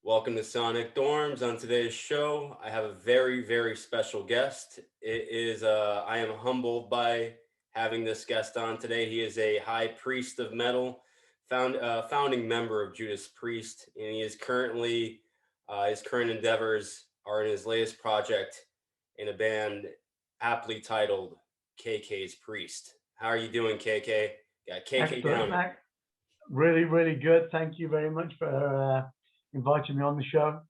Welcome to Sonic Dorms. On today's show, I have a very, very special guest. I am humbled by having this guest on today. He is a high priest of metal, founding member of Judas Priest, and his current endeavors are in his latest project in a band aptly titled KK's Priest. How are you doing, KK? Got KK Excellent, down. Max. Really, really good. Thank you very much for inviting me on the show.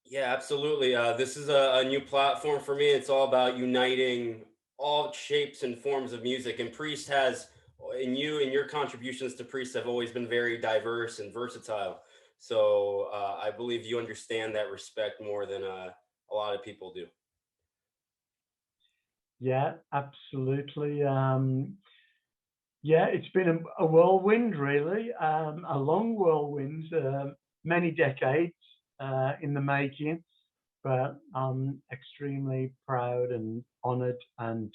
Yeah, absolutely. This is a new platform for me. It's all about uniting all shapes and forms of music. And Priest has, and your contributions to Priest have always been very diverse and versatile. So I believe you understand that respect more than a lot of people do. Yeah, absolutely. Yeah, it's been a whirlwind, really, a long whirlwind, many decades in the making. But I'm extremely proud and honoured and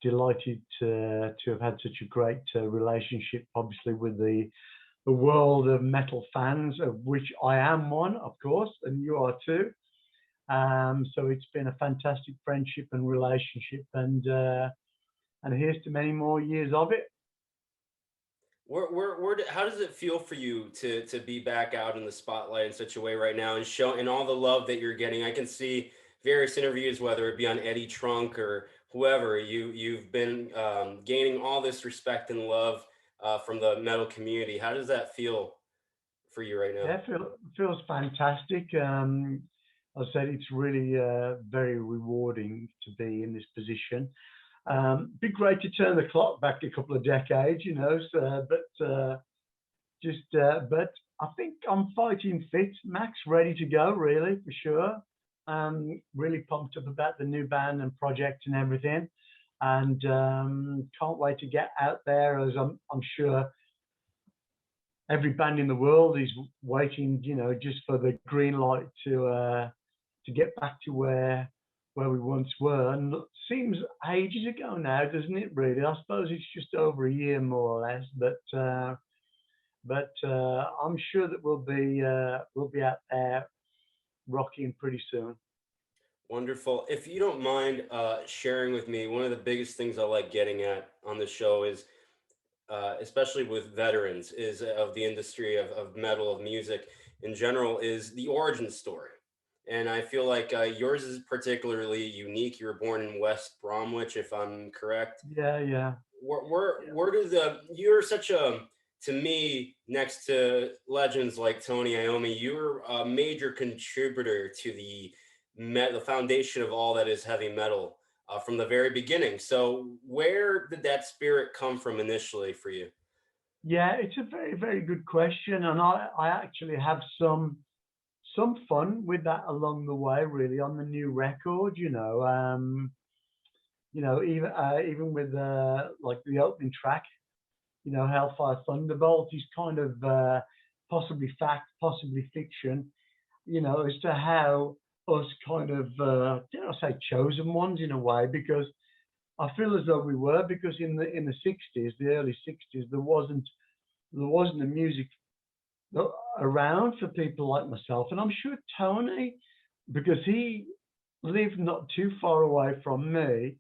delighted to have had such a great relationship, obviously, with the world of metal fans, of which I am one, of course, and you are too. So it's been a fantastic friendship and relationship, and here's to many more years of it. How does it feel for you to be back out in the spotlight in such a way right now and show and all the love that you're getting? I can see various interviews, whether it be on Eddie Trunk or whoever. You've been gaining all this respect and love from the metal community. How does that feel for you right now? Yeah, feels fantastic. I said it's really very rewarding to be in this position. Be great to turn the clock back a couple of decades, but I think I'm fighting fit. Max, ready to go, really, for sure. Really pumped up about the new band and project and everything, and can't wait to get out there. As I'm sure every band in the world is waiting, just for the green light to get back to where we once were. And it seems ages ago now, doesn't it? Really, I suppose it's just over a year, more or less. But I'm sure that we'll be out there rocking pretty soon. Wonderful. If you don't mind sharing with me, one of the biggest things I like getting at on the show is especially with veterans is of the industry of metal, of music in general, is the origin story. And I feel like yours is particularly unique. You were born in West Bromwich, if I'm correct. Yeah, yeah, Where do you're such a, to me, next to legends like Tony Iommi, you're a major contributor to the foundation of all that is heavy metal from the very beginning. So where did that spirit come from initially for you? yeah. It's a very, very good question, and I actually have some fun with that along the way, really, on the new record. Even with like the opening track, Hellfire Thunderbolt is kind of possibly fact, possibly fiction, as to how us kind of, dare I say, chosen ones in a way, because I feel as though we were, because in the 60s, the early 60s, there wasn't a music around for people like myself, and I'm sure Tony, because he lived not too far away from me,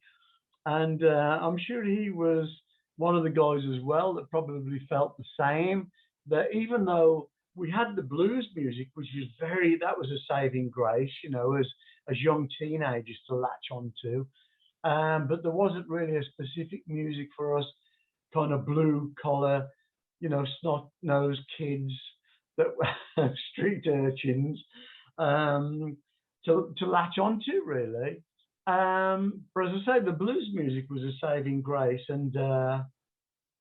and I'm sure he was one of the guys as well that probably felt the same. That even though we had the blues music, which was that was a saving grace, as young teenagers to latch onto. But there wasn't really a specific music for us, kind of blue collar, snot nosed kids that were street urchins, um, to latch onto, really. But as I say, the blues music was a saving grace, and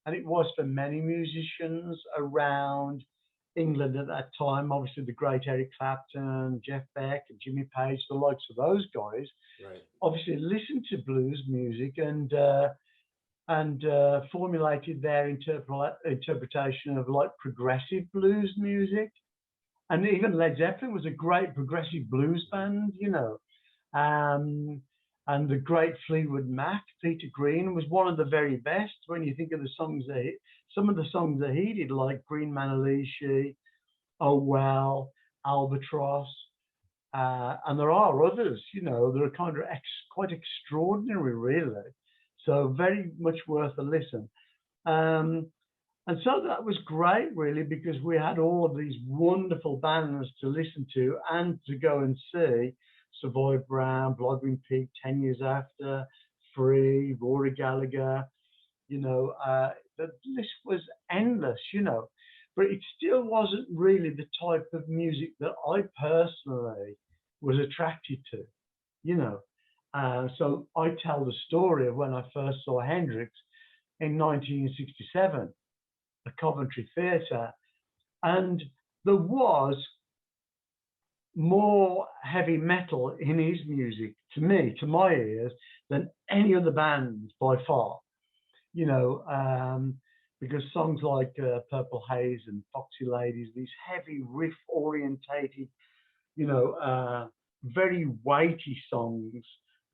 it was for many musicians around England at that time. Obviously, the great Eric Clapton, Jeff Beck, and Jimmy Page, the likes of those guys, Right. obviously listened to blues music and formulated their interpretation of like progressive blues music. And even Led Zeppelin was a great progressive blues band, Um, and the great Fleetwood Mac, Peter Green, was one of the very best when you think of some of the songs that he did, like Green Manalishi, Oh Well, Albatross, and there are others, that are kind of quite extraordinary, really. So very much worth a listen. Um, and so that was great, really, because we had all of these wonderful bands to listen to and to go and see. Savoy Brown, Bloodwind Peak, 10 Years After, Free, Rory Gallagher, the list was endless, but it still wasn't really the type of music that I personally was attracted to, you know. So I tell the story of when I first saw Hendrix in 1967, the Coventry Theatre, and there was more heavy metal in his music to me, to my ears, than any other band by far. You know, because songs like Purple Haze and Foxy Ladies, these heavy riff orientated, very weighty songs,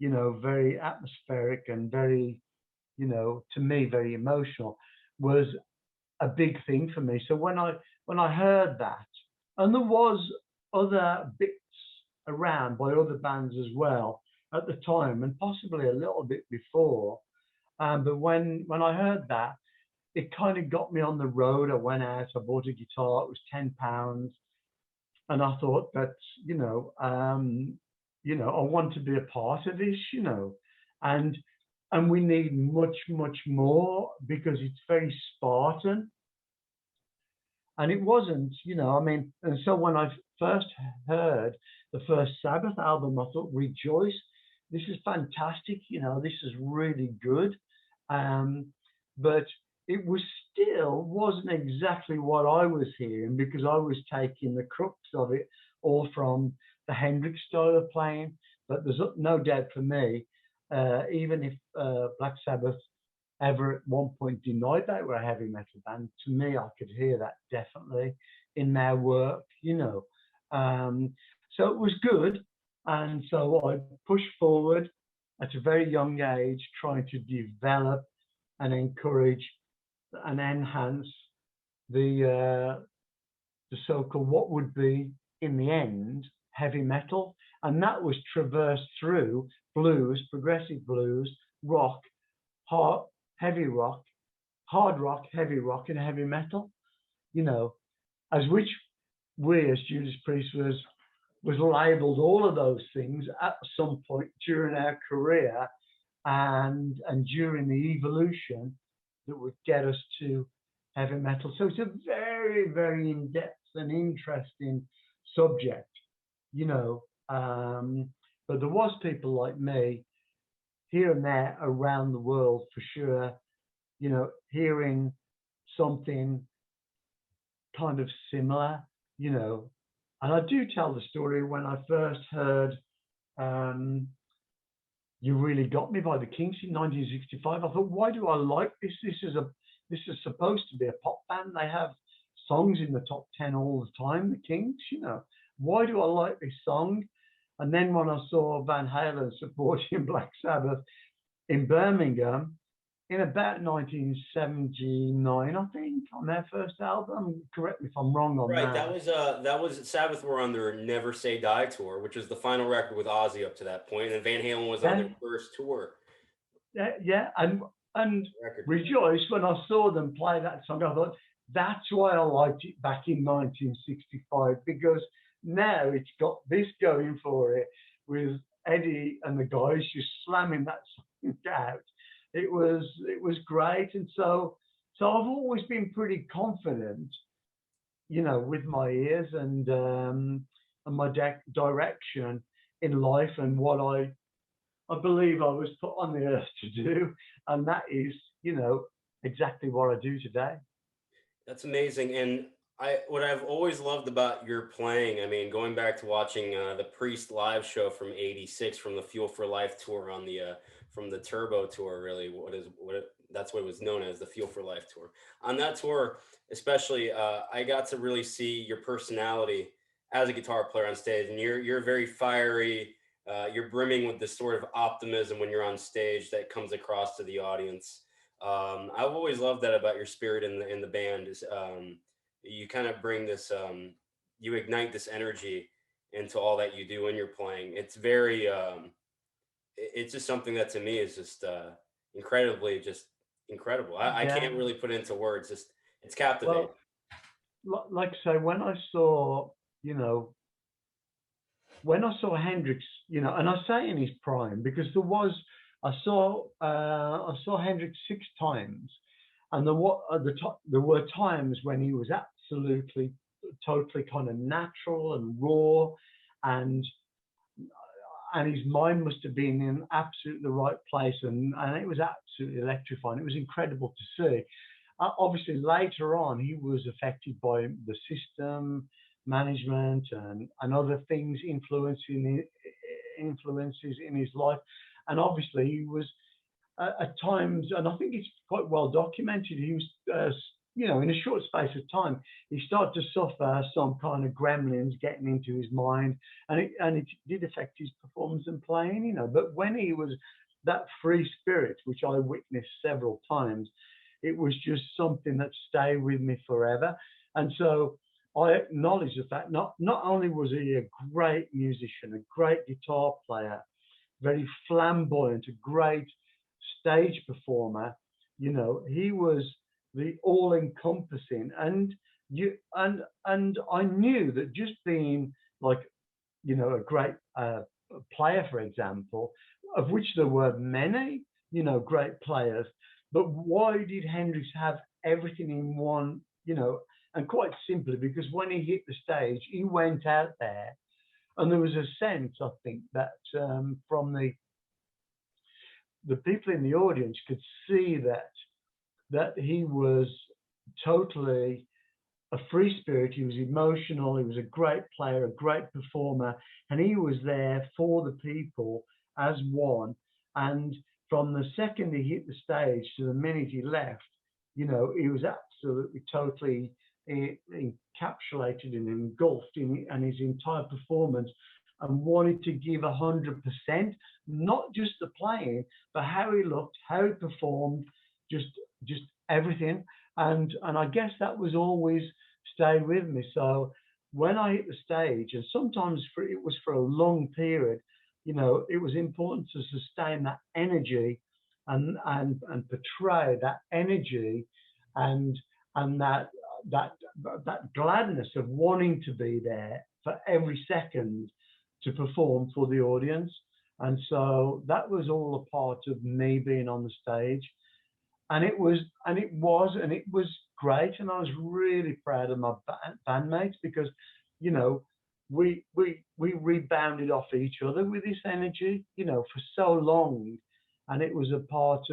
very atmospheric and very, to me, very emotional, was a big thing for me. So when I heard that, and there was other bits around by other bands as well at the time, and possibly a little bit before. But when I heard that, it kind of got me on the road. I went out, I bought a guitar. It was £10, and I thought that I want to be a part of this, and and we need much more because it's very Spartan, and it wasn't, I mean, and so when I first heard the first Sabbath album, I thought, Rejoice, this is fantastic, this is really good. Um, but it was still wasn't exactly what I was hearing because I was taking the crux of it all from the Hendrix style of playing. But there's no doubt for me, even if Black Sabbath ever at one point denied they were a heavy metal band, to me, I could hear that definitely in their work. So it was good. And so I pushed forward at a very young age, trying to develop and encourage and enhance the so-called what would be in the end heavy metal, and that was traversed through blues, progressive blues, rock, hard, heavy rock, hard rock, heavy rock, and heavy metal. You know, as which we as Judas Priest was labelled all of those things at some point during our career, and during the evolution that would get us to heavy metal. So it's a very, very in-depth and interesting subject, you know. But there was people like me here and there around the world for sure, hearing something kind of similar, you know. And I do tell the story when I first heard You Really Got Me by the Kings in 1965. I thought, why do I like this? This is supposed to be a pop band. They have songs in the top 10 all the time, the Kings, Why do I like this song? And then when I saw Van Halen supporting Black Sabbath in Birmingham in about 1979, I think, on their first album. Correct me if I'm wrong on Right. that. That was Sabbath were on their Never Say Die tour, which was the final record with Ozzy up to that point, and Van Halen was on Yeah, their first tour yeah, and record. Rejoice, when I saw them play that song, I thought that's why I liked it back in 1965, because now it's got this going for it with Eddie and the guys just slamming that song out. It was great, and so I've always been pretty confident, with my ears and my direction in life and what I believe I was put on the earth to do, and that is, exactly what I do today. That's amazing. And what I've always loved about your playing, I mean, going back to watching the Priest live show from '86 from the Fuel for Life tour on the from the Turbo tour, really, that's what it was known as, the Fuel for Life tour. On that tour, especially, I got to really see your personality as a guitar player on stage, and you're very fiery. You're brimming with this sort of optimism when you're on stage that comes across to the audience. I've always loved that about your spirit in the band is you kind of bring this. you ignite this energy into all that you do when you're playing. It's very it's just something that to me is just incredibly just incredible. I can't Yeah. really put it into words. Just it's captivating. Well, like I say, when I saw, you know, when I saw Hendrix, you know, and I say in his prime because there was, I saw Hendrix 6 times, and there were times when he was absolutely, totally kind of natural and raw, and his mind must have been in absolutely the right place, and it was absolutely electrifying. It was incredible to see. Obviously, later on, he was affected by the system, management, and other things influences in his life. And obviously, he was at times, and I think it's quite well documented. He was, you know, in a short space of time, he started to suffer some kind of gremlins getting into his mind, and it did affect his performance and playing. You know, but when he was that free spirit, which I witnessed several times, it was just something that stayed with me forever. And so I acknowledge the fact not only was he a great musician, a great guitar player, very flamboyant, a great stage performer, you know, he was the all-encompassing. And I knew that just being like, you know, a great player, for example, of which there were many, you know, great players. But why did Hendrix have everything in one, you know? And quite simply, because when he hit the stage, he went out there, and there was a sense, I think, that from the people in the audience could see that he was totally a free spirit. He was emotional. He was a great player, a great performer, and he was there for the people as one. And from the second he hit the stage to the minute he left, you know, he was absolutely totally encapsulated and engulfed in and his entire performance, and wanted to give 100%, not just the playing, but how he looked, how he performed, just just everything. And I guess that was always stayed with me. So when I hit the stage, and sometimes it was for a long period, you know, it was important to sustain that energy and portray that energy and and that that gladness of wanting to be there for every second to perform for the audience. And so that was all a part of me being on the stage. And it was great. And I was really proud of my bandmates because, you know, we rebounded off each other with this energy, you know, for so long. And it was a part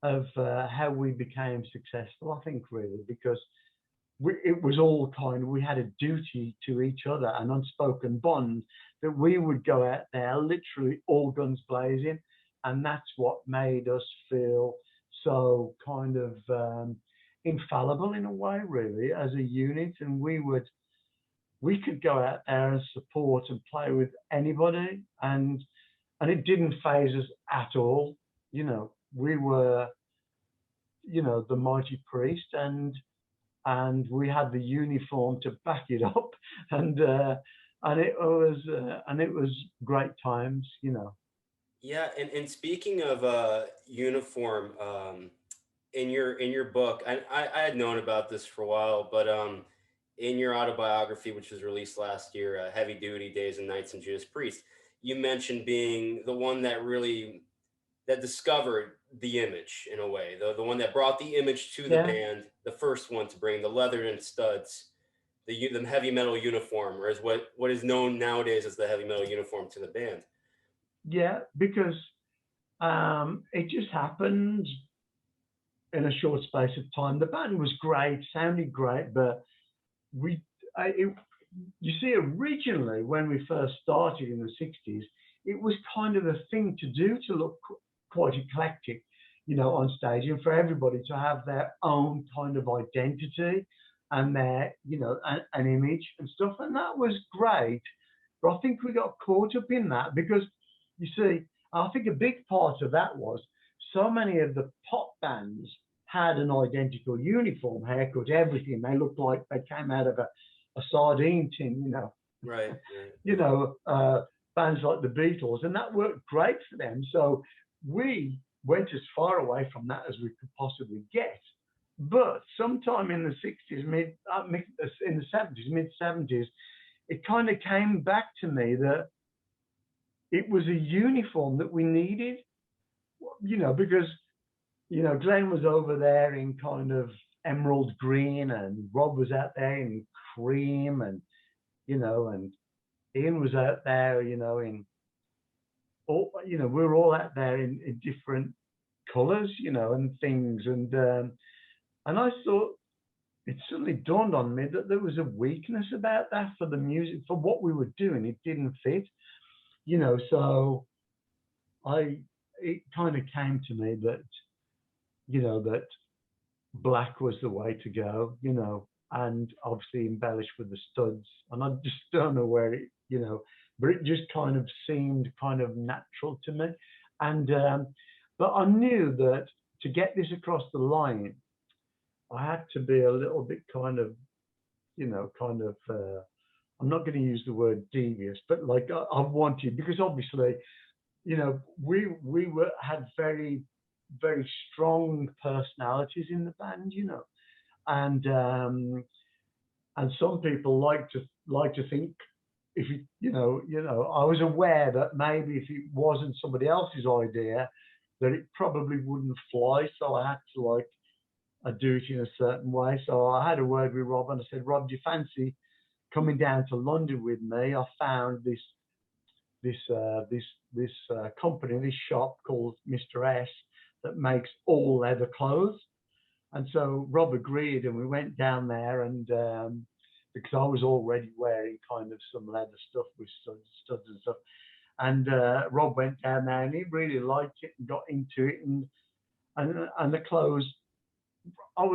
of how we became successful, I think, really, because it was all kind of, we had a duty to each other, an unspoken bond that we would go out there literally all guns blazing. And that's what made us feel so kind of infallible in a way, really, as a unit. And we could go out there and support and play with anybody, and it didn't phase us at all. You know, we were, you know, the mighty priest, and we had the uniform to back it up, and it was great times, you know. Yeah, and speaking of uniform, in your book, I had known about this for a while, but in your autobiography, which was released last year, Heavy Duty Days and Nights in Judas Priest, you mentioned being the one that really that discovered the image in a way, the one that brought the image to the Yeah, band, the first one to bring the leather and studs, the heavy metal uniform, or as what is known nowadays as the heavy metal uniform to the band. yeah, because it just happened in a short space of time. The band was great, sounded great, but we, you see, originally when we first started in the 60s, it was kind of a thing to do to look quite eclectic, you know, on stage, and for everybody to have their own kind of identity and their, you know, an image and stuff. And that was great. But I think we got caught up in that because, you see, I think a big part of that was so many of the pop bands had an identical uniform, haircut, everything. They looked like they came out of a sardine tin, Right. Right. you know, bands like the Beatles, and that worked great for them. So we went as far away from that as we could possibly get. But sometime in the 60s, in the 70s, mid 70s, it kind of came back to me that it was a uniform that we needed, because, Glenn was over there in kind of emerald green, and Rob was out there in cream, and Ian was out there, in all, we were all out there in different colors, and things. And I thought it suddenly dawned on me that there was a weakness about that for the music, for what we were doing. It didn't fit, so it kind of came to me that, that black was the way to go, and obviously embellished with the studs. And I just don't know where but it just kind of seemed kind of natural to me. And but I knew that to get this across the line, I had to be a little bit kind of, I'm not going to use the word devious, but like I wanted, because obviously, we had very, very strong personalities in the band, and some people like to think, if I was aware that maybe if it wasn't somebody else's idea, that it probably wouldn't fly. So I had to I do it in a certain way. So I had a word with Rob, and I said, Rob, do you fancy coming down to London with me? I found this company, this shop called Mr. S, that makes all leather clothes. And so Rob agreed, and we went down there, and because I was already wearing kind of some leather stuff with studs and stuff. And Rob went down there, and he really liked it and got into it, and the clothes. I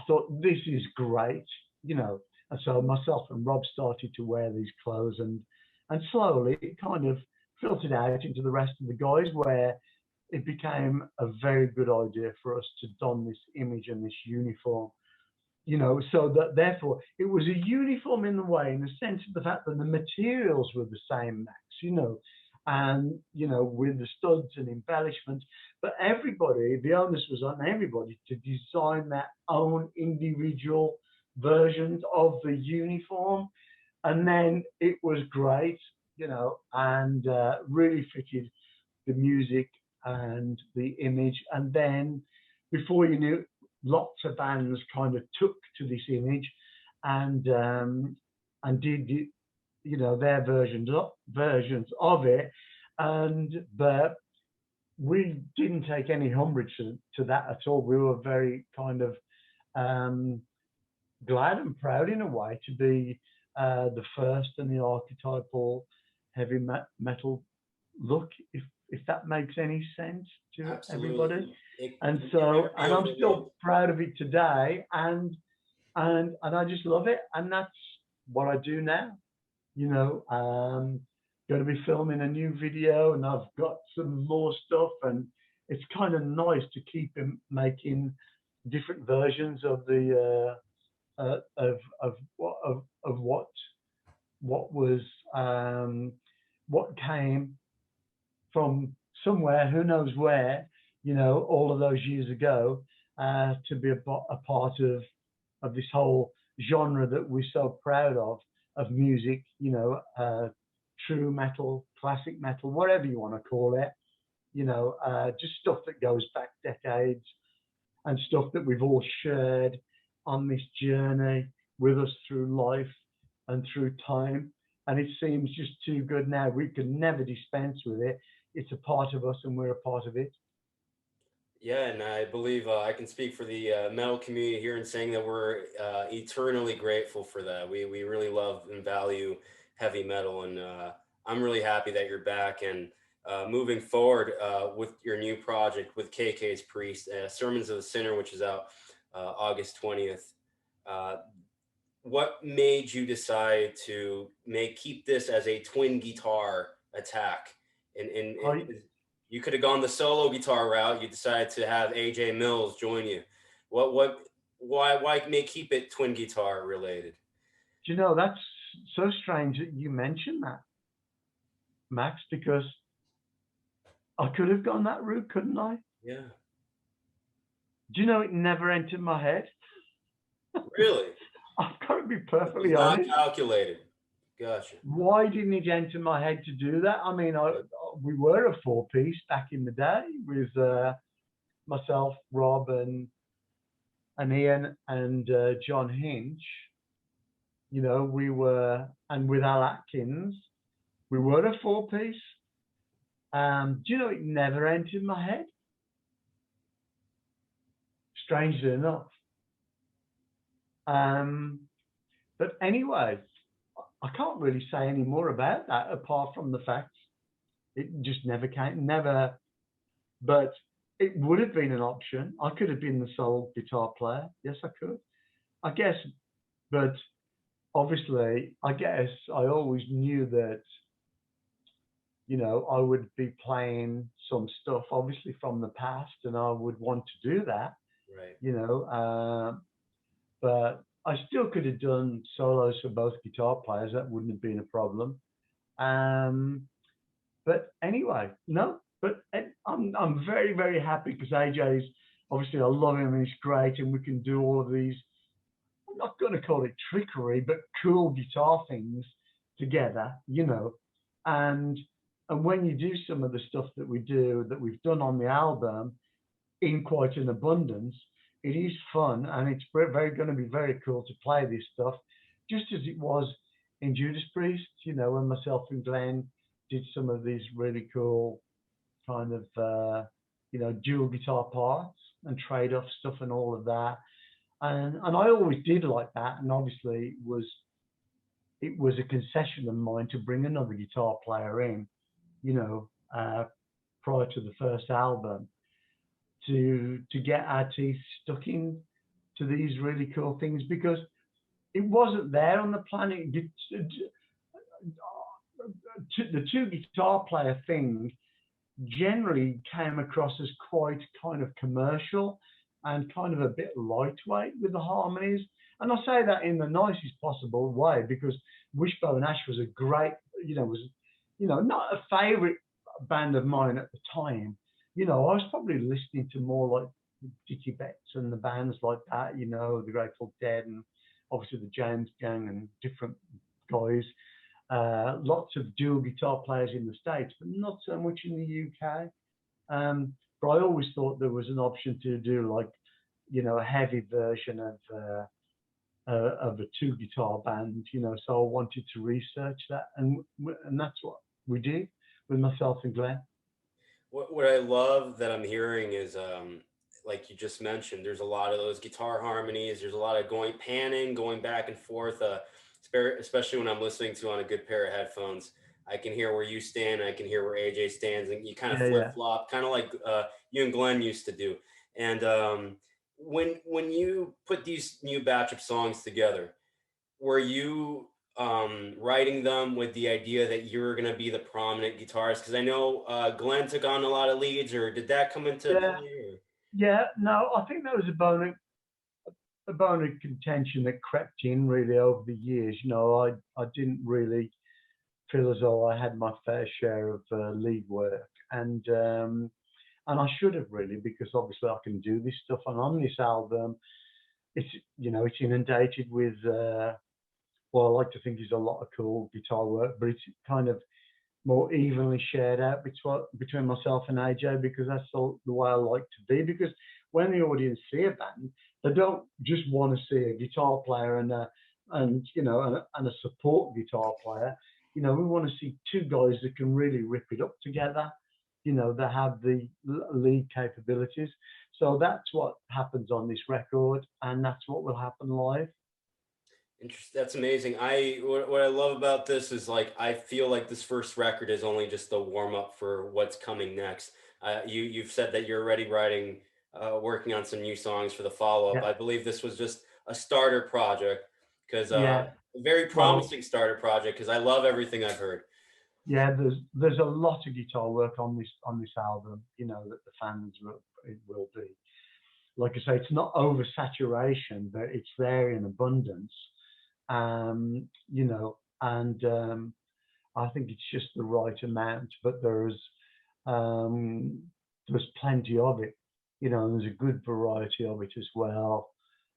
thought, this is great, And so myself and Rob started to wear these clothes, and slowly it kind of filtered out into the rest of the guys, where it became a very good idea for us to don this image and this uniform, so that therefore it was a uniform in the way, in the sense of the fact that the materials were the same, Max, and, with the studs and embellishments, but everybody, the onus was on everybody to design their own individual versions of the uniform. And then it was great, and really fitted the music and the image. And then before you knew, lots of bands kind of took to this image and did their versions of it. But we didn't take any umbrage to that at all. We were very kind of glad and proud, in a way, to be the first and the archetypal heavy metal look, if that makes any sense to Absolutely. everybody. And I'm still proud of it today, and I just love it, and that's what I do now. Going to be filming a new video, and I've got some more stuff, and it's kind of nice to keep making different versions of the what came from somewhere, who knows where, all of those years ago, to be a part of this whole genre that we're so proud of music, true metal, classic metal, whatever you want to call it, just stuff that goes back decades, and stuff that we've all shared on this journey with us through life and through time. And it seems just too good now. We can never dispense with it. It's a part of us, and we're a part of it. Yeah, and I believe I can speak for the metal community here in saying that we're eternally grateful for that. We really love and value heavy metal, and I'm really happy that you're back and moving forward with your new project with KK's Priest, Sermons of the Sinner, which is out August 20th. What made you decide to keep this as a twin guitar attack? And you could have gone the solo guitar route. You decided to have AJ Mills join you. Why keep it twin guitar related? Do you know, that's so strange that you mentioned that, Max, because I could have gone that route, couldn't I? Yeah. Do you know it never entered my head? Really? I've got to be It was perfectly not honest. calculated. Gotcha. Why didn't it enter my head to do that? I mean, we were a four-piece back in the day with myself, Rob, and Ian and John Hinch. You know, we were, and with Al Atkins, we were a four-piece. Do you know it never entered my head? Strangely enough. Um, but anyway, I can't really say any more about that apart from the fact it just never came, never. But it would have been an option. I could have been the sole guitar player. Yes, I could. I guess, but obviously, I guess I always knew that, you know, I would be playing some stuff, obviously from the past, and I would want to do that, Right. you know. But I still could have done solos for both guitar players. That wouldn't have been a problem. Um, but anyway, no. But I'm very very happy because AJ's obviously I love him and he's great, and we can do all of these. I'm not going to call it trickery, but cool guitar things together, you know. And and when you do some of the stuff that we do that we've done on the album in quite an abundance, it is fun and it's very going to be very cool to play this stuff, just as it was in Judas Priest, you know, when myself and Glenn did some of these really cool kind of you know, dual guitar parts and trade off stuff and all of that. And I always did like that, and obviously it was a concession of mine to bring another guitar player in, you know, prior to the first album, to get our teeth stuck in to these really cool things because it wasn't there on the planet. The two guitar player thing generally came across as quite kind of commercial and kind of a bit lightweight with the harmonies. And I say that in the nicest possible way because Wishbone Ash was a great, you know, not a favorite band of mine at the time. You know, I was probably listening to more like Dickie Betts and the bands like that, you know, the Grateful Dead and obviously the James Gang and different guys. Lots of dual guitar players in the States, but not so much in the UK. But I always thought there was an option to do like, you know, a heavy version of a two guitar band, you know. So I wanted to research that, and that's what we did with myself and Glenn. What I love that I'm hearing is like you just mentioned, there's a lot of those guitar harmonies. There's a lot of going panning, going back and forth. Especially when I'm listening to on a good pair of headphones, I can hear where you stand, I can hear where AJ stands, and you kind of Yeah, flip yeah, flop, kind of like you and Glenn used to do. And when you put these new batch of songs together, were you writing them with the idea that you were going to be the prominent guitarist? Because I know Glenn took on a lot of leads, or did that come into yeah, play? Or? yeah. No, I think that was a bone of contention that crept in really over the years. You know, I didn't really feel as though I had my fair share of lead work, and I should have really because obviously I can do this stuff. And on this album, it's, you know, it's inundated with well, I like to think is a lot of cool guitar work, but it's kind of more evenly shared out between myself and AJ because that's the way I like to be. Because when the audience see a band, they don't just want to see a guitar player and you know and a support guitar player. You know, we want to see two guys that can really rip it up together. You know, that have the lead capabilities. So that's what happens on this record, and that's what will happen live. Interesting. That's amazing. What I love about this is like I feel like this first record is only just the warm up for what's coming next. You've said that you're already writing, working on some new songs for the follow up. Yeah, I believe this was just a starter project because yeah. a very Well, promising starter project because I love everything I've heard. yeah, there's a lot of guitar work on this album, you know, that the fans will be. Like I say, it's not oversaturation, but it's there in abundance. You know, and I think it's just the right amount, but um, there's plenty of it, you know, and there's a good variety of it as well,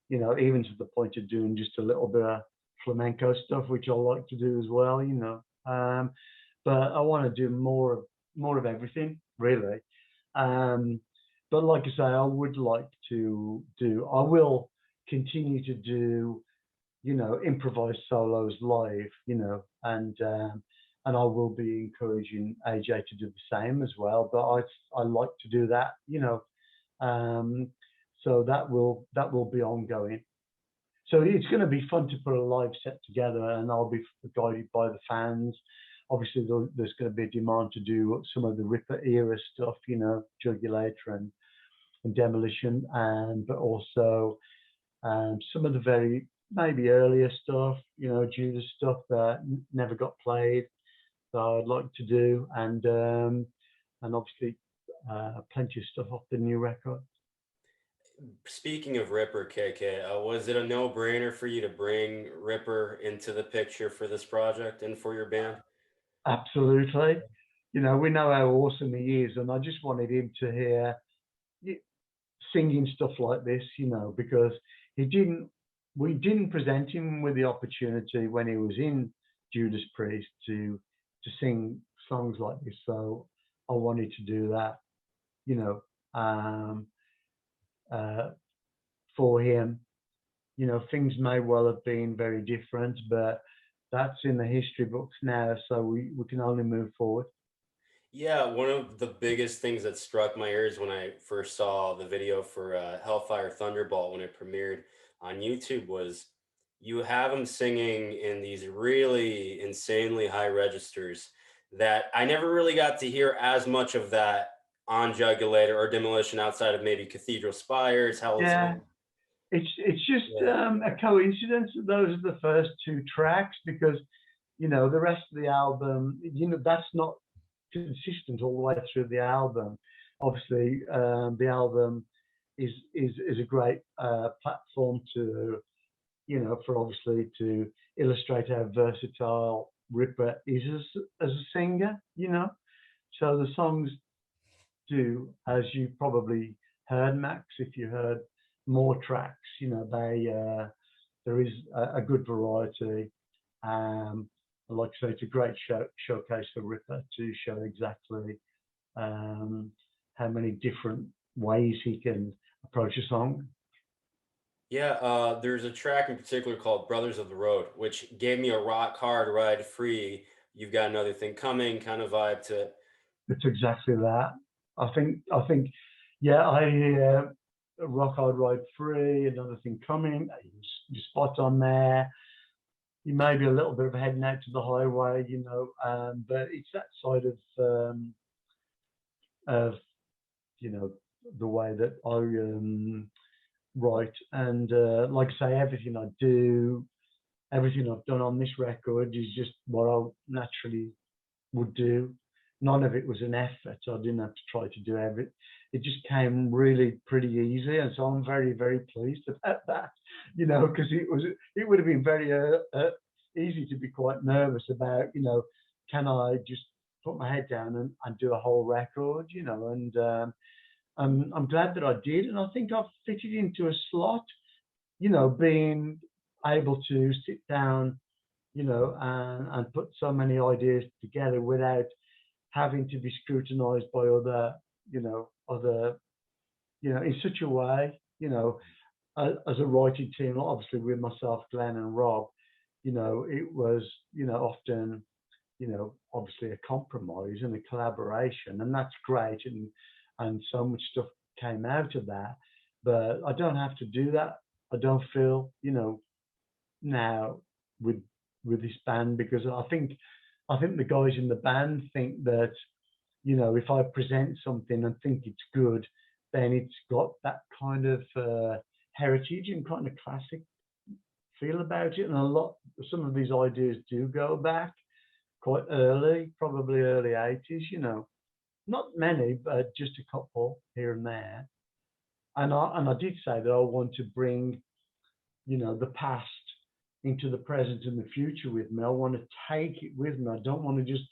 you know, even to the point of doing just a little bit of flamenco stuff, which I like to do as well, you know. But I want to do more of everything, really. Um, but like I say, I would like to do. I will continue to do, you know, improvised solos live, you know, and I will be encouraging AJ to do the same as well. But I like to do that, you know. Um, so that will be ongoing. So it's going to be fun to put a live set together, and I'll be guided by the fans. Obviously, there's going to be a demand to do some of the Ripper era stuff, you know, Jugulator and Demolition, and but also some of the very maybe earlier stuff, you know, Judas stuff that never got played that I'd like to do, and obviously plenty of stuff off the new record. Speaking of Ripper, KK, was it a no-brainer for you to bring Ripper into the picture for this project and for your band? Absolutely. You know, we know how awesome he is, and I just wanted him to hear singing stuff like this, you know, because he didn't. We didn't present him with the opportunity when he was in Judas Priest to sing songs like this. So I wanted to do that, you know, uh, for him. You know, things may well have been very different, but that's in the history books now, so we can only move forward. Yeah, one of the biggest things that struck my ears when I first saw the video for Hellfire Thunderbolt when it premiered on YouTube was you have him singing in these really insanely high registers that I never really got to hear as much of that on Jugulator or Demolition outside of maybe Cathedral Spires, Hell's. Yeah, it's just Yeah. a coincidence that those are the first two tracks because you know the rest of the album, you know, that's not consistent all the way through the album. Obviously, the album is a great platform to, you know, for obviously to illustrate how versatile Ripper is as a singer, you know. So the songs do, as you probably heard, Max, if you heard more tracks, you know, there is a good variety. Like I say, it's a great showcase for Ripper to show exactly um, how many different ways he can approach a song. Yeah, there's a track in particular called Brothers of the Road, which gave me a rock hard ride free. You've got another thing coming kind of vibe to it. It's exactly that. I think, yeah, I hear Rock Hard Ride Free, another thing coming. You spot on there. You may be a little bit of heading out to the highway, you know, but it's that side of you know the way that I write, and like I say, everything I do, everything I've done on this record is just what I naturally would do. None of it was an effort. I didn't have to try to do everything. It just came really pretty easy, and so I'm very, very pleased about that. You know, because it would have been very easy to be quite nervous about. You know, can I just put my head down and do a whole record? You know, and I'm glad that I did, and I think I've fitted into a slot. You know, being able to sit down, you know, and put so many ideas together without having to be scrutinized by other, in such a way, you know, as a writing team, obviously with myself, Glenn and Rob, you know, it was, you know, often, you know, obviously a compromise and a collaboration, and that's great, and so much stuff came out of that. But I don't have to do that. I don't feel, you know, now with this band because I think the guys in the band think that, you know, if I present something and think it's good, then it's got that kind of heritage and kind of classic feel about it. And some of these ideas do go back quite early, probably early 80s, you know. Not many, but just a couple here and there. And I did say that I want to bring, you know, the past into the present and the future with me. I want to take it with me. I don't want to just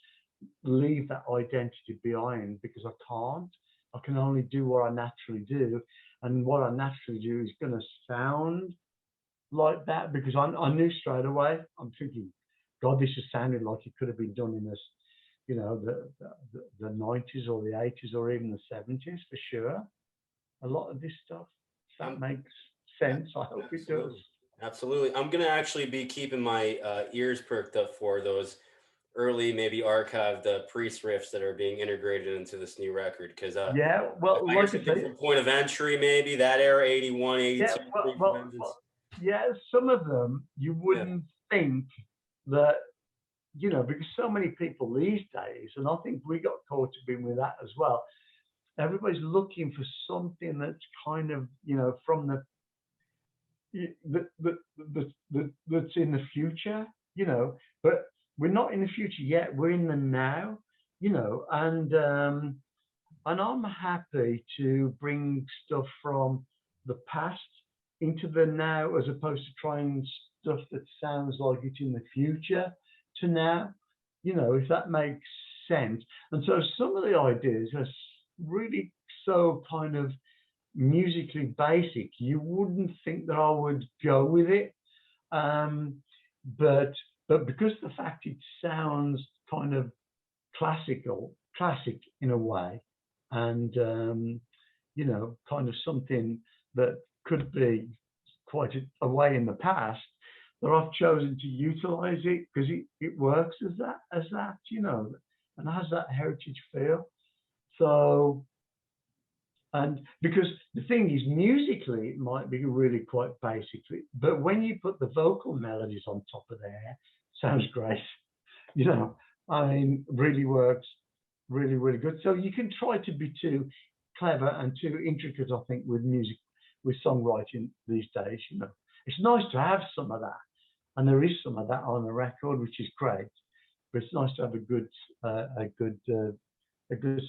leave that identity behind because I can't. I can only do what I naturally do. And what I naturally do is going to sound like that because I knew straight away. I'm thinking, God, this has sounded like it could have been done in this, the 90s or the 80s or even the 70s for sure. A lot of this stuff. If that I'm makes sense. I hope it does. absolutely, absolutely. I'm gonna actually be keeping my ears perked up for those early, maybe archived Priest riffs that are being integrated into this new record. Because Yeah, well, I like guess I looking say, from Point of Entry, maybe that era, 81, yeah, 82, Free from Vengeance. yeah, some of them you Yeah, wouldn't think that, because so many people these days, and I think we got caught up in with that as well. Everybody's looking for something that's kind of, from that's in the future, but we're not in the future yet. We're in the now, and I'm happy to bring stuff from the past into the now as opposed to trying stuff that sounds like it's in the future to now, if that makes sense. And so some of the ideas are really so kind of musically basic. You wouldn't think that I would go with it. Um, but because the fact it sounds kind of classic in a way, and kind of something that could be quite a way in the past, that I've chosen to utilize it because it works as that, and has that heritage feel. So, and because the thing is, musically, it might be really quite basic, but when you put the vocal melodies on top of there, sounds great. You know, I mean, really works really, really good. So you can try to be too clever and too intricate, I think, with music, with songwriting these days. It's nice to have some of that, and there is some of that on the record, which is great. But it's nice to have a good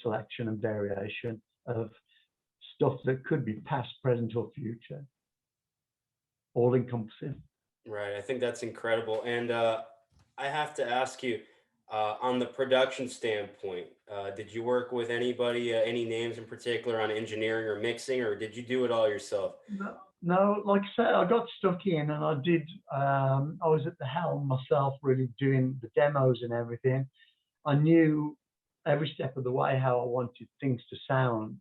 selection and variation of stuff that could be past, present, or future, all encompassing. right. I think that's incredible. And I have to ask you, on the production standpoint, did you work with anybody, any names in particular on engineering or mixing, or did you do it all yourself? No, no, like I said, I got stuck in and I did. I was at the helm myself, really doing the demos and everything. I knew every step of the way how I wanted things to sound,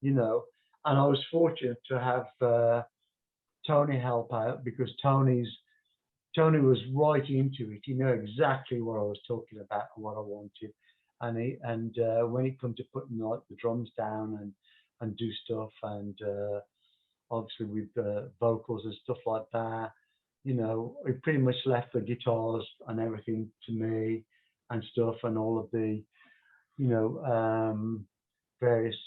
you know. And I was fortunate to have Tony help out because Tony was right into it. He knew exactly what I was talking about and what I wanted. And when it come to putting like the drums down and do stuff and obviously with vocals and stuff like that. He pretty much left the guitars and everything to me and stuff, and all of the, you know, various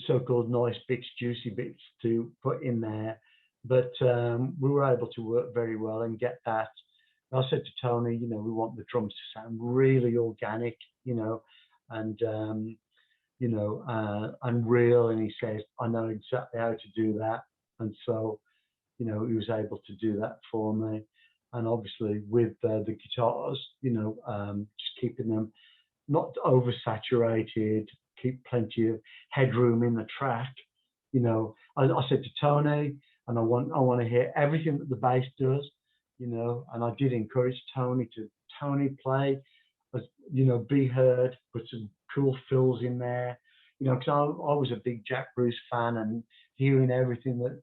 so-called nice bits, juicy bits to put in there. But we were able to work very well and get that. I said to Tony, we want the drums to sound really organic, and unreal. And he says, I know exactly how to do that. And so, he was able to do that for me. And obviously with the guitars, just keeping them not oversaturated, keep plenty of headroom in the track. I said to Tony, and I want to hear everything that the bass does, and I did encourage Tony play, as be heard, put some cool fills in there, because I was a big Jack Bruce fan and hearing everything that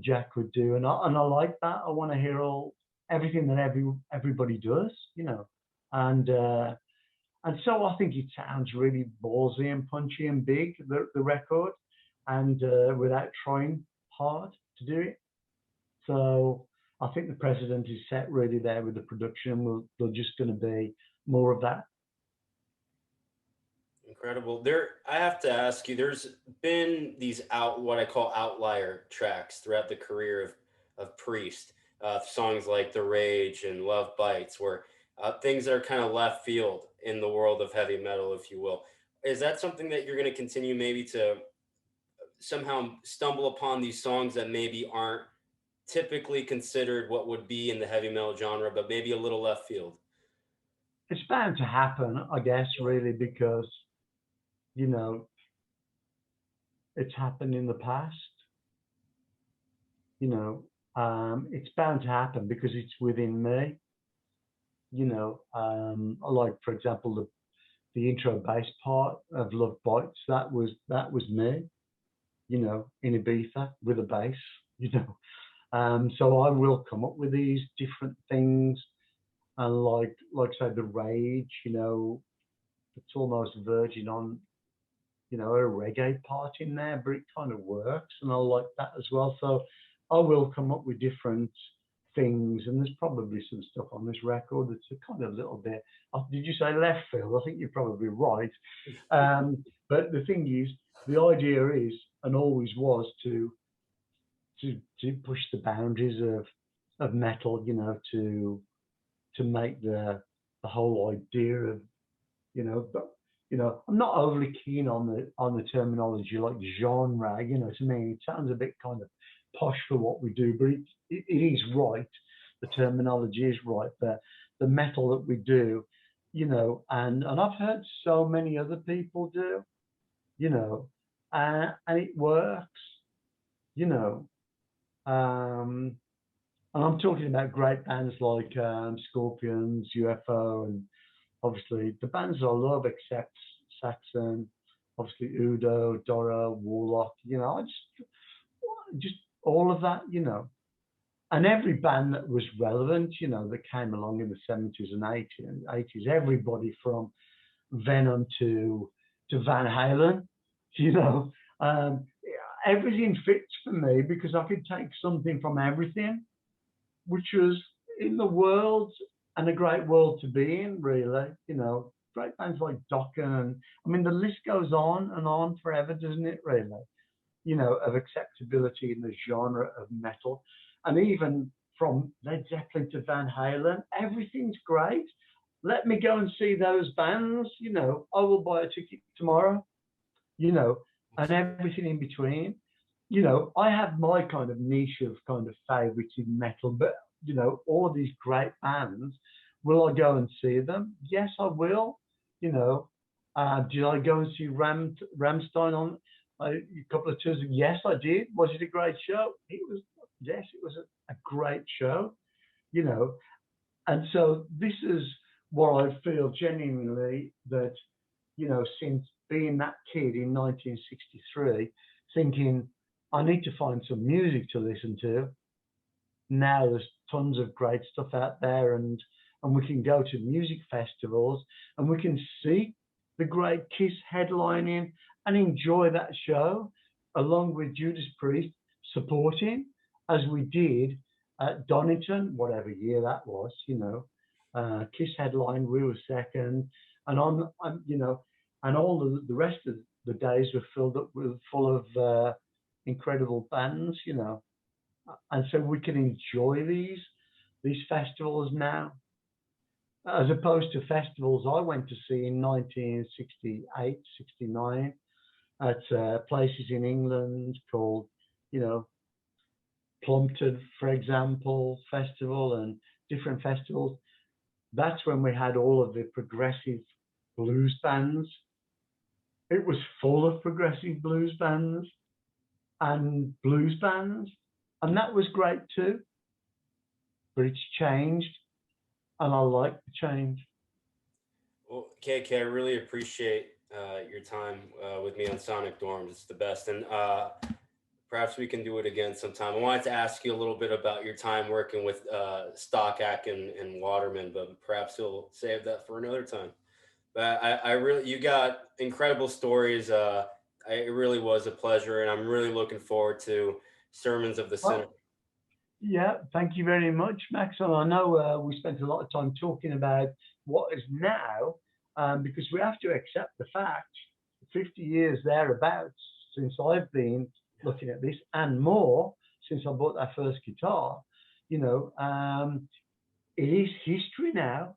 Jack would do, and I like that. I want to hear everything that everybody does, and and so I think it sounds really ballsy and punchy and big, the record, and without trying hard to do it. So I think the precedent is set really there with the production. We're just going to be more of that. Incredible. I have to ask you, there's been these what I call outlier tracks throughout the career of Priest. Songs like The Rage and Love Bites, where things that are kind of left field in the world of heavy metal, if you will. Is that something that you're going to continue maybe to somehow stumble upon these songs that maybe aren't typically considered what would be in the heavy metal genre, but maybe a little left field? It's bound to happen, I guess, really, because you know it's happened in the past. You know, it's bound to happen because it's within me. Like for example, the intro bass part of Love Bites. That was me. In Ibiza with a bass. You know, so I will come up with these different things, and like say the Rage. It's almost verging on a reggae part in there, but it kind of works, and I like that as well. So I will come up with different things, and there's probably some stuff on this record that's a kind of little bit. Did you say left field? I think you're probably right. But the thing is, the idea is and always was to push the boundaries of metal, to make the whole idea of but I'm not overly keen on the terminology like genre. To me, it sounds a bit kind of posh for what we do, but it is right. The terminology is right. The metal that we do, and I've heard so many other people do, and it works, you know. Um, and I'm talking about great bands like Scorpions, UFO, and obviously the bands I love, except Saxon, obviously Udo, Dora, Warlock. I just all of that, and every band that was relevant, that came along in the 70s and 80s, everybody from Venom to Van Halen, you know, um, everything fits for me because I could take something from everything, which was in the world and a great world to be in, really. Great bands like Dokken, and I mean the list goes on and on forever, doesn't it? Really, of acceptability in the genre of metal, and even from Led Zeppelin to Van Halen, everything's great. Let me go and see those bands. I will buy a ticket tomorrow. You know, and everything in between. I have my kind of niche of kind of favorites in metal, but all of these great bands. Will I go and see them? Yes, I will. Did I go and see Ramstein on a couple of tours? Yes, I did. Was it a great show? It was. Yes, it was a great show. You know, and so this is what I feel genuinely that since being that kid in 1963, thinking I need to find some music to listen to. Now there's tons of great stuff out there, and we can go to music festivals and we can see the great Kiss headlining and enjoy that show along with Judas Priest supporting as we did at Donington, whatever year that was. Kiss headline, we were second, and and all the rest of the days were filled up with full of incredible bands. And so we can enjoy these festivals now, as opposed to festivals I went to see in 1968, 69 at places in England called, Plumpton, for example, festival, and different festivals. That's when we had all of the progressive blues bands. It was full of progressive blues bands and blues bands, and that was great too. But it's changed, and I like the change. Well, KK, I really appreciate your time with me on Sonic Dorms. It's the best. And perhaps we can do it again sometime. I wanted to ask you a little bit about your time working with Stockack and Waterman, but perhaps we'll save that for another time. But I really, you got incredible stories. It really was a pleasure, and I'm really looking forward to Sermons of the Sinner. Well, yeah, thank you very much, Max. And I know we spent a lot of time talking about what is now, because we have to accept the fact 50 years thereabouts since I've been looking at this, and more since I bought that first guitar. It is history now,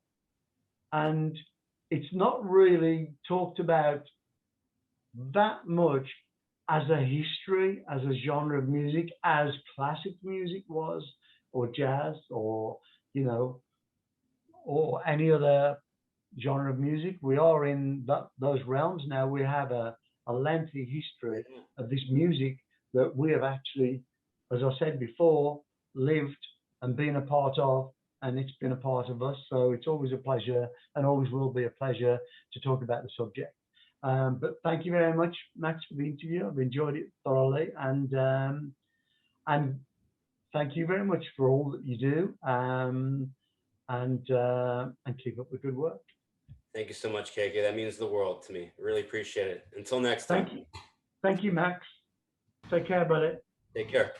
and it's not really talked about that much as a history, as a genre of music, as classic music was, or jazz, or you know, or any other genre of music. We are in those realms now. We have a lengthy history Yeah. of this music that we have actually, as I said before, lived and been a part of, and it's been a part of us. So it's always a pleasure, and always will be a pleasure to talk about the subject. But thank you very much, Max, for the interview. I've enjoyed it thoroughly, and thank you very much for all that you do, and keep up the good work. Thank you so much, KK. That means the world to me. Really appreciate it. Until next time. Thank you, Max. Take care, buddy. Take care.